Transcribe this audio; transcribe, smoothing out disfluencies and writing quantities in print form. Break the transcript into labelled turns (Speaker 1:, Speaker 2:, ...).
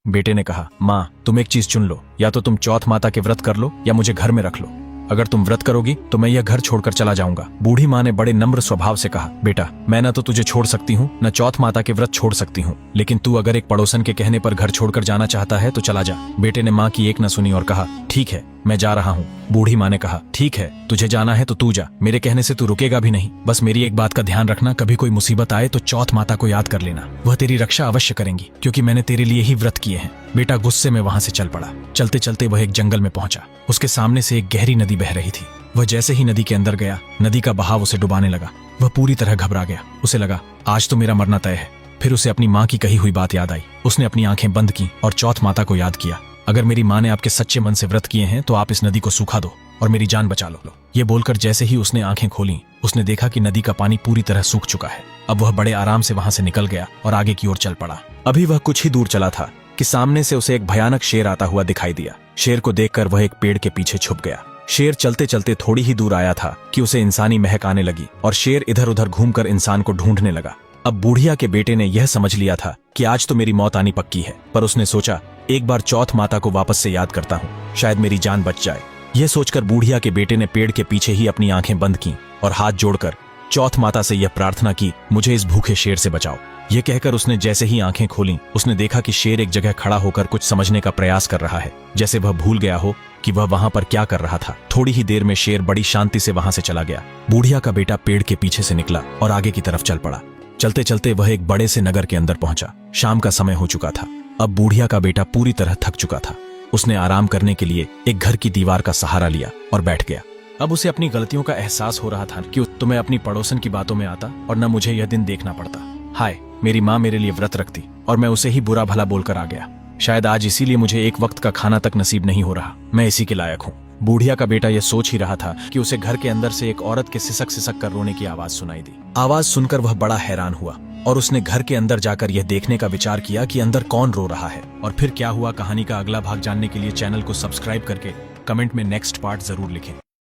Speaker 1: बेटे ने कहा, माँ तुम एक चीज चुन लो, या तो तुम चौथ माता के व्रत कर लो या मुझे घर में रख लो। अगर तुम व्रत करोगी तो मैं यह घर छोड़कर चला जाऊंगा। बूढ़ी माँ ने बड़े नम्र स्वभाव से कहा, बेटा मैं न तो तुझे छोड़ सकती हूँ न चौथ माता के व्रत छोड़ सकती हूँ, लेकिन तू अगर एक पड़ोसन के कहने पर घर छोड़कर जाना चाहता है तो चला जा। बेटे ने माँ की एक न सुनी और कहा, ठीक है मैं जा रहा हूँ। बूढ़ी माँ ने कहा, ठीक है तुझे जाना है तो तू जा, मेरे कहने से तू रुकेगा भी नहीं। बस मेरी एक बात का ध्यान रखना, कभी कोई मुसीबत आए तो चौथ माता को याद कर लेना, वह तेरी रक्षा अवश्य करेंगी, क्योंकि मैंने तेरे लिए ही व्रत किए हैं। बेटा गुस्से में वहां से चल पड़ा। चलते चलते वह एक जंगल में पहुंचा। उसके सामने से एक गहरी नदी बह रही थी। वह जैसे ही नदी के अंदर गया, नदी का बहाव उसे डुबाने लगा। वह पूरी तरह घबरा गया। उसे लगा आज तो मेरा मरना तय है। फिर उसे अपनी माँ की कही हुई बात याद आई। उसने अपनी आंखें बंद की और चौथ माता को याद किया, अगर मेरी माँ ने आपके सच्चे मन से व्रत किए हैं तो आप इस नदी को सूखा दो और मेरी जान बचा लो। ये बोलकर जैसे ही उसने आंखें खोली, उसने देखा कि नदी का पानी पूरी तरह सूख चुका है। अब वह बड़े आराम से वहां से निकल गया और आगे की ओर चल पड़ा। अभी वह कुछ ही दूर चला था कि सामने से उसे एक भयानक शेर आता हुआ दिखाई दिया। शेर को देखकर वह एक पेड़ के पीछे छुप गया। शेर चलते चलते थोड़ी ही दूर आया था कि उसे इंसानी महक आने लगी और शेर इधर उधर घूमकर इंसान को ढूंढने लगा। अब बूढ़िया के बेटे ने यह समझ लिया था कि आज तो मेरी मौत आनी पक्की है, पर उसने सोचा एक बार चौथ माता को वापस से याद करता हूँ, शायद मेरी जान बच जाए। यह सोचकर बूढ़िया के बेटे ने पेड़ के पीछे ही अपनी आंखें बंद की और हाथ जोड़कर चौथ माता से यह प्रार्थना की, मुझे इस भूखे शेर से बचाओ। यह कहकर उसने जैसे ही आंखें खोली, उसने देखा कि शेर एक जगह खड़ा होकर कुछ समझने का प्रयास कर रहा है, जैसे वह भूल गया हो कि वह वहां पर क्या कर रहा था। थोड़ी ही देर में शेर बड़ी शांति से वहां से चला गया। बूढ़िया का बेटा पेड़ के पीछे से निकला और आगे की तरफ चल पड़ा। चलते चलते वह एक बड़े से नगर के अंदर पहुंचा। शाम का समय हो चुका था। अब बूढ़िया का बेटा पूरी तरह थक चुका था। उसने आराम करने के लिए एक घर की दीवार का सहारा लिया और बैठ गया। अब उसे अपनी गलतियों का एहसास हो रहा था कि तो मैं अपनी पड़ोसन की बातों में आता और न मुझे यह दिन देखना पड़ता। हाय, मेरी माँ मेरे लिए व्रत रखती और मैं उसे ही बुरा भला बोलकर आ गया। शायद आज इसीलिए मुझे एक वक्त का खाना तक नसीब नहीं हो रहा। मैं इसी के लायक हूँ। बूढ़िया का बेटा यह सोच ही रहा था कि उसे घर के अंदर से एक औरत के सिसक सिसक कर रोने की आवाज सुनाई दी। आवाज सुनकर वह बड़ा हैरान हुआ और उसने घर के अंदर जाकर यह देखने का विचार किया कि अंदर कौन रो रहा है। और फिर क्या हुआ, कहानी का अगला भाग जानने के लिए चैनल को सब्सक्राइब करके कमेंट में नेक्स्ट पार्ट जरूर लिखें।